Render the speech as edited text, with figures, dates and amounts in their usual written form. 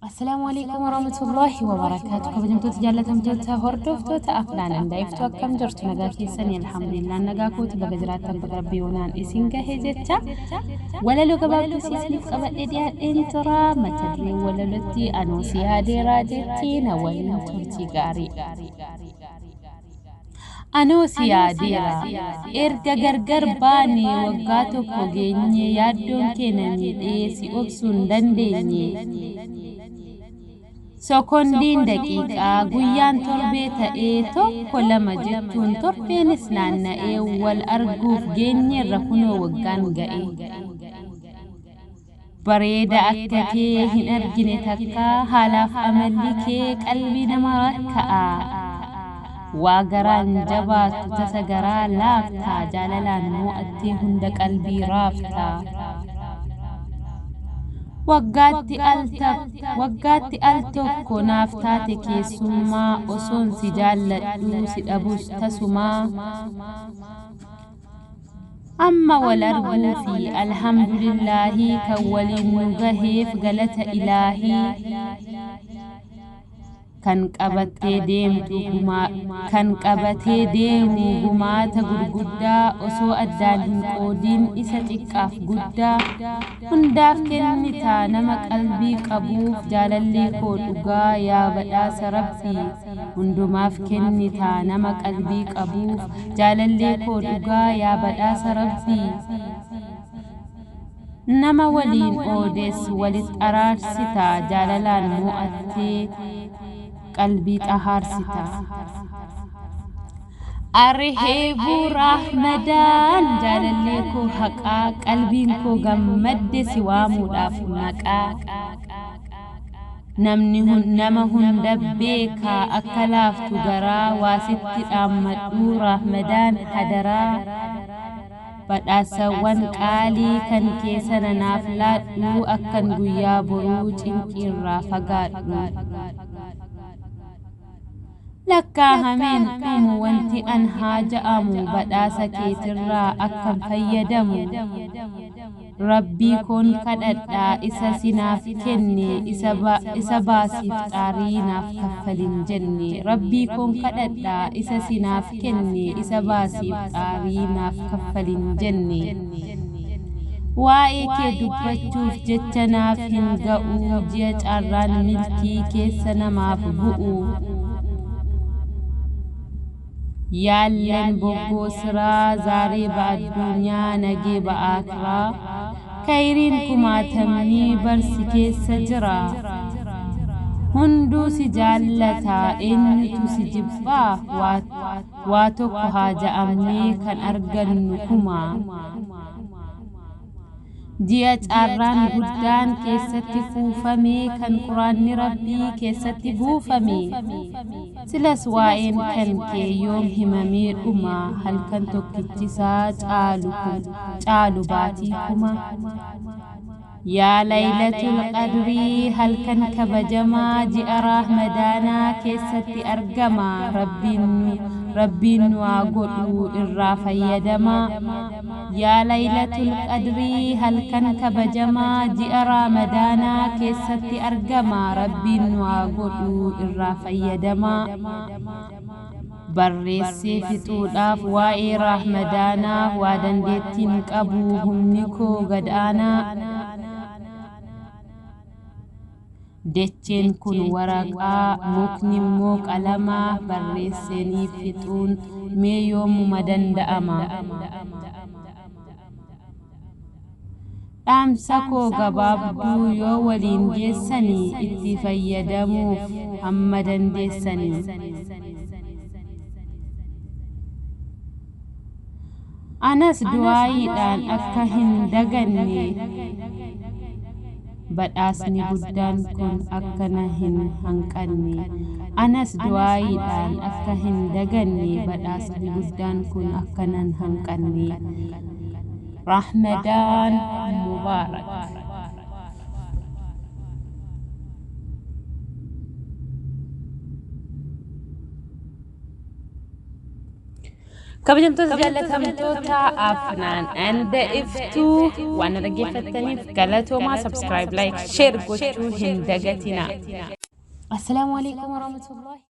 السلام عليكم ورحمة الله وبركاته. كبدمتو تجالة متوتا هردوفتو تأفلان اندايفتو أكام جرتو نغاكي سني الحمد لله نغاكو تبغجرات بغربيونان إسنغا هجتا ولا لو قبابتو سيسنف قبل إديان انترا متدري ولا لتي أنو سيادي راجتي نوالين ترتي غاري أنو سياديرا إرقا غرغر باني وقاتو كوغيني يادون كينامي إيسي أبسون دنديني Sokondin daqiiqa guyyaan torbee ta'ee tokko lama jettuun torbeenis naanna'ee wal arguuf geenyerra kunoo waggaan ga'e. Bareeda akka kee hin argine takka haalaaf amalli kee qalbii nama rakka'a. Waa garaan jabaatu tasa garaa laaftaa jaalalaan mo'attee hunda qalbii raaftaa. waggaatti al tokko naaf taate keessummaa osoon si jaalladhu si dhabus tasumaa amma wal arguu fi alhamdulillahi kan waliin nu gaheef galata ilaahii kan qabatee deemu gumaata gurguddaa osoo addaan hin qoodin isa xiqqaaf guddaa hundaaf kennitaa nama qalbii qabuuf jaalallee koo dhugaa yaa badhaasa rabbii hundumaaf kennitaa nama qalbii qabuuf jaalallee koo dhugaa yaa badhaasa rabbii nama waliin oodes walit araarsitaa jaalalaan mo'attee qalbii xahaarsita Arheebu Rahmadaan jaalallee koo haqaa qalbiin koo gammadde si waamuudhaaf maqaa nama hunda beekaa akka laaftu garaa waasitti dhaammadhu Rahmadaan hadaraa badhaasawwan qaalii kan keessa naaf laadhu akkan guyyaa boruu cinqiirraa fagaadhu Lakka hameen qamu wanti an haaja'amu badhaasa keetirraa akkan fayyadamu Rabbii koon kadhadhaa isa sinaaf kenne isa baasiif xaarii naaf kaffalin jenne Rabbii koon kadhadhaa isa sinaaf kenne isa baasiif xaarii naaf kaffalin jenne Waa'ee kee dubbachuuf jecha naaf hin ga'u ji'a carraan milkii keessa namaaf bu'u Yaallen boggoo siraa zaaree ba'addunyaa nagee ba'aakiraa kayriin kumaatamni barsi keessa jira hunduu si jaallataa eenyutu si jibbaa waa tokko haaja'amnee kan argannu kumaa Ji'a carraan guddaan keessatti kuufamee kan quraanni rabbii keessatti buufamee silas waa'een kan kee yoom himamee dhuma halkan tokkichisaa caalu baatii kuma Yaa laylatul qadrii halkan kabajamaa ji'a rahmadaanaa keessatti argama rabbiin nu haa godhu irraa fayyadamaa Yaa laylatul qadrii halkan kabajamaa ji'a ramadaanaa keessatti argama rabbiin nu haa godhu irraa fayyadamaa Barreessee fixuudhaaf waa'ee rahmadaanaa waa dandeettiin qabu humni koo gadaanaa Decheen kun waraqaa mukni immoo qalamaa barreessanii fixuun mee yoomuma danda'ama Dhaamsa koo gabaabduu yoo waliin geessanii itti fayyadamuuf hamma dandeessanii Anas du'aayiidhaan akka hin daganne badhaasni guddaan kun akkana hin hanqanne Anas du'aayiidhaan akka hin daganne badhaasni guddaan kun akkana hin hanqanne Rahmadaan Mubaarak kabajamtoota jaallatamtoota afnaan anda iftu waan dhaggeeffataniif galatoomaa subscribe like share gochuu hin dagatina. Assalamu alaikum warahmatullahi